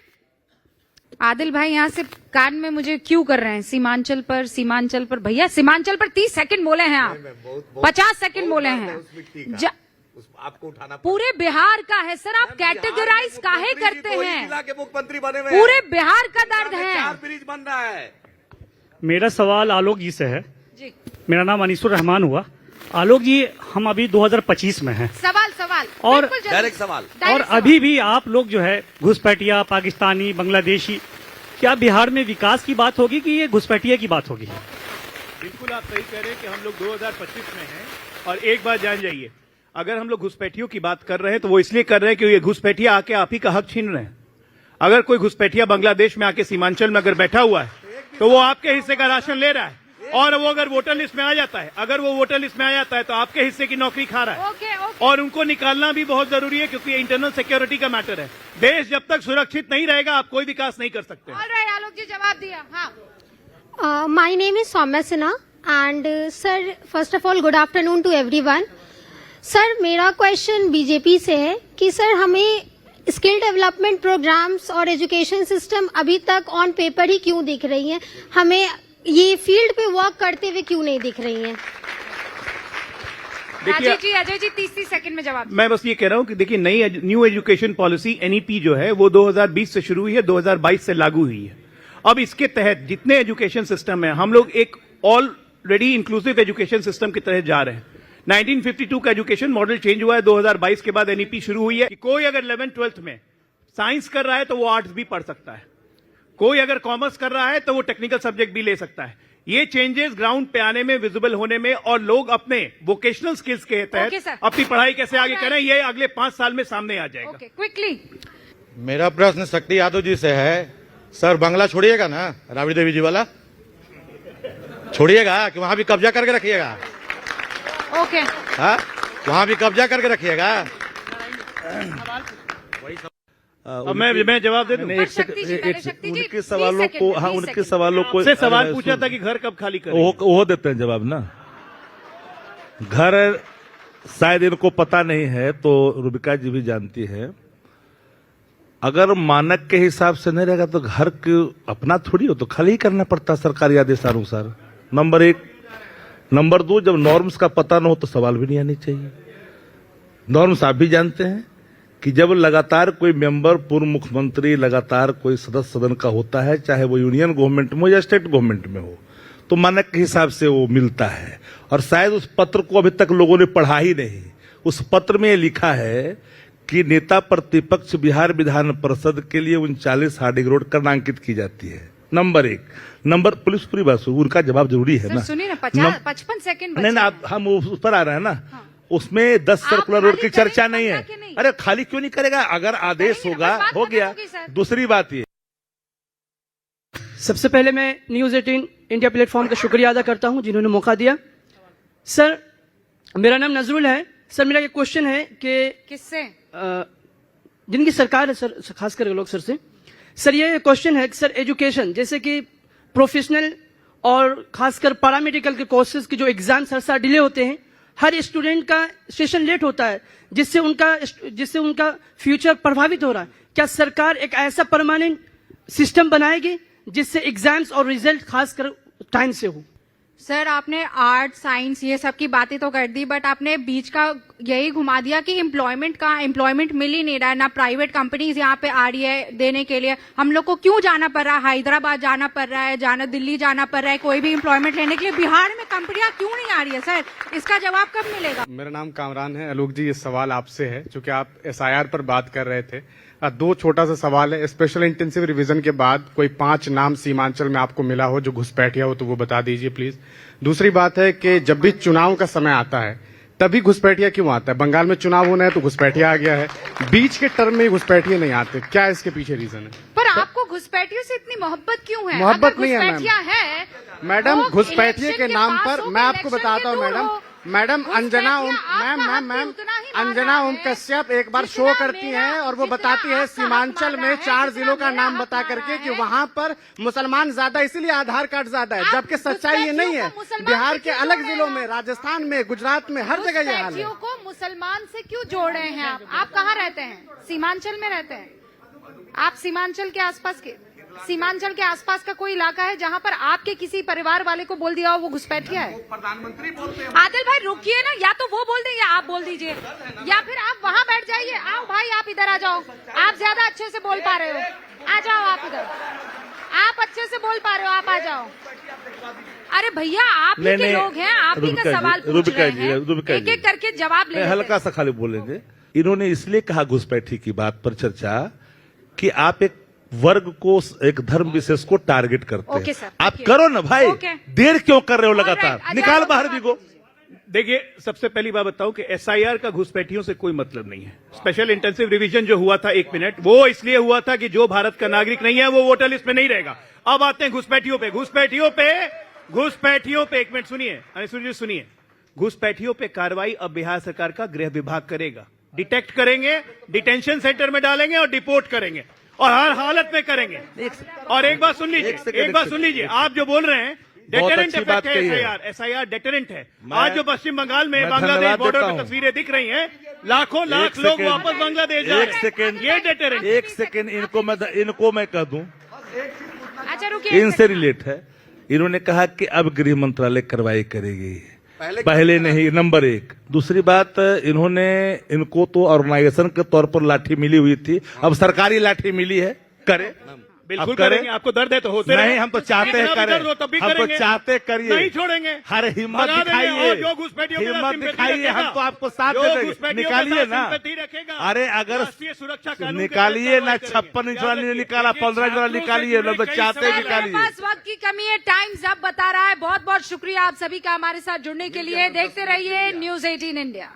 आदिल भाई यहाँ से कान में मुझे क्यों कर रहे हैं? सीमांचल पर भैया सीमांचल पर 30 सेकंड बोले हैं आप, 50 सेकंड बोले हैं। आपको उठाना पूरे बिहार का है सर, आप कैटेगराइज काहे करते हैं? जिला के मुख्यमंत्री बने हुए पूरे बिहार का दर्द है। 4 ब्रिज बन रहा है। मेरा सवाल आलोक जी से है। जी मेरा नाम अनीसुर रहमान हुआ। आलोक जी, हम अभी 2025 में हैं सवाल और बिल्कुल जल्दी। डायरेक्ट सवाल। और डायरेक्ट सवाल। अभी भी आप लोग जो है घुसपैठिया, पाकिस्तानी, बांग्लादेशी, क्या बिहार में विकास की बात होगी कि ये घुसपैठिया की बात होगी? बिल्कुल आप सही कह रहे हैं कि हम लोग 2025 में हैं। और एक बात जान जाइए, अगर हम लोग घुसपैठियों की बात कर रहे हैं तो वो इसलिए कर रहे हैं कि ये घुसपैठिया आके आप ही का हक छीन रहे हैं। अगर कोई घुसपैठिया बांग्लादेश में आके सीमांचल में अगर बैठा हुआ है तो वो आपके हिस्से का राशन ले रहा है, और वो अगर वोटर लिस्ट में आ जाता है, तो आपके हिस्से की नौकरी खा रहा है। Okay, okay. और उनको निकालना भी बहुत जरूरी है, क्योंकि इंटरनल सिक्योरिटी का मैटर है। देश जब तक सुरक्षित नहीं रहेगा आप कोई विकास नहीं कर सकते। ऑलराइट, आलोक जी जवाब दिया। हाँ My name is Soumya Sinha and sir, first of all, good afternoon to everyone. Sir मेरा क्वेश्चन बीजेपी से है कि सर हमें स्किल डेवलपमेंट प्रोग्राम्स और एजुकेशन सिस्टम अभी तक ऑन पेपर ही क्यों दिख रही हैं? हमें ये फील्ड पे वर्क करते हुए क्यों नहीं दिख रही हैं? अजय जी 30 सेकंड में जवाब। मैं बस ये कह रहा हूं कि देखिए न्यू एजुकेशन पॉलिसी एनईपी जो है वो 2020 से शुरू हुई है, 2022 से लागू हुई है। अब इसके तहत जितने एजुकेशन सिस्टम है हम लोग एक ऑलरेडी इंक्लूसिव एजुकेशन सिस्टम की तरह जा रहे हैं। 1952 का एजुकेशन मॉडल चेंज हुआ है, 2022 के बाद एनईपी शुरू हुई है कि कोई अगर 11th-12th में साइंस कर रहा है तो वो आर्ट्स भी पढ़ सकता है, कोई अगर कॉमर्स कर रहा है तो वो टेक्निकल सब्जेक्ट भी ले सकता है। ये चेंजेस ग्राउंड पे आने में, विजिबल होने में, और लोग अपने वोकेशनल स्किल्स के Okay, तहत sir. अपनी पढ़ाई कैसे आगे Alright. करें, ये अगले 5 साल में सामने आ जाएगा। Okay, quickly. मेरा प्रश्न शक्ति यादव जी से है। सर बंगला छोड़िएगा ना, राबड़ी देवी जी वाला छोड़िएगा कि वहां भी कब्जा करके रखिएगा? ओके, हाँ, वहां भी कब्जा करके रखिएगा? अब मैं जवाब दे दूं। पर शक्ति जी, पहले शक्ति जी, उनके 20 सवालों सेकंड को, में, हाँ 20 उनके सेकंड सवालों को से सवाल पूछा था कि घर कब खाली करें। वो देते हैं जवाब ना। घर शायद इनको पता नहीं है, तो रुबिका जी भी जानती है। अगर मानक के हिसाब से नहीं रहेगा तो घर के अपना थोड़ी हो, तो खाली ही करना पड़ता सरकारी आदेशानुसार। नंबर 1। नंबर 2, जब नॉर्म्स का पता न हो तो सवाल भी नहीं आनी चाहिए। नॉर्म्स आप भी जानते हैं कि जब लगातार कोई मेंबर, पूर्व मुख्यमंत्री लगातार कोई सदस्य सदन का होता है, चाहे वो यूनियन गवर्नमेंट में हो या स्टेट गवर्नमेंट में हो, तो मानक के हिसाब से वो मिलता है। और शायद उस पत्र को अभी तक लोगों ने पढ़ा ही नहीं। उस पत्र में लिखा है कि नेता प्रतिपक्ष बिहार विधान परिषद के लिए 39 हार्डिंग रोड करनांकित की जाती है। नंबर 1। नंबर, पुलिस पूरी बात सुन, उनका जवाब जरूरी है सर ना। सुनिए ना, 55 सेकंड नहीं ना, हम उस पर आ रहे हैं ना। उसमें 10 सर्कुलर रोड की खाली चर्चा करेंगे नहीं है। कि नहीं? अरे खाली क्यों नहीं करेगा? अगर आदेश करेंगे ना, होगा, बस बात हो खत्म गया। होगी, सर। दूसरी बात ये, सबसे पहले मैं न्यूज 18 इंडिया प्लेटफॉर्म का शुक्रिया अदा करता हूं जिन्होंने मौका दिया। सर मेरा नाम नजरुल है। सर मेरा ये क्वेश्चन है कि किससे? जिनकी सरकार है सर, खासकर लोग सर ये क्वेश्चन है कि सर एजुकेशन, जैसे कि प्रोफेशनल और खासकर पैरामेडिकल के कोर्सेज के जो एग्जाम्स हर साल डिले होते हैं, हर स्टूडेंट का सेशन लेट होता है, जिससे उनका फ्यूचर प्रभावित हो रहा है। क्या सरकार एक ऐसा परमानेंट सिस्टम बनाएगी जिससे एग्जाम्स और रिजल्ट खासकर टाइम से हो? सर आपने आर्ट, साइंस ये सब की बातें तो कर दी, बट आपने बीच का यही घुमा दिया कि एम्प्लॉयमेंट मिल ही नहीं रहा है, ना प्राइवेट कंपनीज यहाँ पे आ रही है देने के लिए। हम लोग को क्यों जाना पड़ रहा है, हैदराबाद जाना पड़ रहा है, दिल्ली जाना पड़ रहा है कोई भी एम्प्लॉयमेंट लेने के लिए? बिहार में कंपनियां क्यों नहीं आ रही है सर? इसका जवाब कब मिलेगा? मेरा नाम कामरान है। आलोक जी, ये सवाल आपसे है, चूंकि आप SIR पर बात कर रहे थे। दो छोटा सा सवाल है। स्पेशल इंटेंसिव रिवीजन के बाद कोई 5 नाम सीमांचल में आपको मिला हो जो घुसपैठिया हो तो वो बता दीजिए प्लीज। दूसरी बात है कि जब भी चुनाव का समय आता है तभी घुसपैठिया क्यों आता है? बंगाल में चुनाव होना है तो घुसपैठिया आ गया है, बीच के टर्म में घुसपैठिया नहीं आते, क्या इसके पीछे रीजन है? पर आपको घुसपैठियों से इतनी मोहब्बत क्यों है? मोहब्बत अगर नहीं है मैम। घुसपैठिया है मैडम, तो घुसपैठिए इलेक्शन के नाम पास पर हो, मैं आपको इलेक्शन बताता के हूँ दूर मैडम। हो। मैडम अंजना ओम घुसपैठिया मैम आपका मैम मैम हक उतना ही मार अंजना रहा ओम है। कश्यप एक बार शो जितना करती मेरा- हैं और वो जितना बताती है आपका हक सीमांचल मार में रहा है, 4 जितना जिलों का मेरा नाम हक बता मार करके रहा कि है। वहाँ पर मुसलमान ज्यादा, इसीलिए आधार कार्ड ज्यादा है, आप जबकि सच्चाई ये नहीं है। घुसपैठियों को मुसलमान बिहार से के क्यों अलग जोड़ रहे जिलों हैं में, राजस्थान में, गुजरात में, हर जगह ये हाल है। घुसपैठियों को मुसलमान से क्यों जोड़ रहे हैं आप कहाँ रहते हैं? सीमांचल में रहते हैं आप? सीमांचल के आसपास का कोई इलाका है जहाँ पर आपके किसी परिवार वाले को बोल दिया हो वो घुसपैठिया है? प्रधानमंत्री बोलते हैं। आदिल भाई रुकिए ना, या तो वो बोल दें या आप बोल दीजिए, या फिर आप वहाँ बैठ जाइए। आओ भाई, आप इधर आ जाओ, आप ज्यादा अच्छे से बोल पा रहे हो, आ जाओ आप इधर, आप अच्छे से बोल पा रहे हो, आप आ जाओ। अरे भैया आप ही के लोग हैं, आप ही का सवाल पूछ रहे हैं, एक एक करके जवाब ले लेते हैं। हल्का सा खाली बोलेंगे। इन्होंने इसलिए कहा घुसपैठी की बात पर चर्चा कि आप एक वर्ग को, एक धर्म विशेष को टारगेट करते ओके हैं। सर, आप ओके। करो ना भाई, ओके। देर क्यों कर रहे हो Alright, लगातार? अच्छा, निकाल बाहर तो भी को। देखिए, सबसे पहली बात बताऊं कि SIR का घुसपैठियों से कोई मतलब नहीं है। स्पेशल इंटेंसिव रिवीजन जो हुआ था 1 मिनट, वो इसलिए हुआ था कि जो भारत का नागरिक नहीं है वो वोटर लिस्ट में नहीं रहेगा। अब आते हैं घुसपैठियों पे। एक मिनट सुनिए। घुसपैठियों पे कार्रवाई अब बिहार सरकार का गृह विभाग करेगा। डिटेक्ट करेंगे, डिटेंशन सेंटर में डालेंगे और डिपोर्ट करेंगे, और हर हालत में करेंगे। और एक बात सुन लीजिए, आप जो बोल रहे हैं डेटरेंट अच्छी बात इफेक्ट कही है। है। SIR डेटरेंट है। आज जो पश्चिम बंगाल में मैं बांग्लादेश धन्यवाद बॉर्डर देता पर हूं। तस्वीरें दिख रही हैं, लाखों लाख एक लोग सेकेंड। वापस बांग्लादेश जा रहे एक हैं। सेकेंड, ये डेटरेंट। एक सेकेंड, इनको मैं कह दूं, अच्छा रुकिए, इनसे रिलेट है। इन्होंने कहा कि अब गृह मंत्रालय कार्रवाई करेगी, पहले नहीं, नंबर 1। दूसरी बात, इनको तो ऑर्गेनाइजेशन के तौर पर लाठी मिली हुई थी, अब सरकारी लाठी मिली है, करे बिल्कुल करेंगे। आपको दर्द है तो होते नहीं, रहे। हम तो चाहते हैं जितना भी करें, दर्द हो तब भी हम तो करेंगे। चाहते करिए, नहीं छोड़ेंगे। हर हिम्मत भगा देंगे। दिखाइए, और जो घुसपैठियों के हिम्मत सिंपैथी दिखाइए, हम रखेगा, तो आपको साथ जो दे देंगे। घुसपैठियों के निकालिए साथ ना, सिंपैथी रखेगा, अरे अगर राष्ट्रीय सुरक्षा कानून के निकालिए तहत ना, कार्रवाई 56 करेंगे। नहीं निकाला, 15 छात्रों से निकालिए, जुड़े तो कई चाहते सवाल मेरे निकालिए। पास वक्त की कमी है, टाइम सब बता रहा है। बहुत बहुत शुक्रिया आप सभी का हमारे साथ जुड़ने के लिए। देखते रहिए न्यूज़ 18 इंडिया।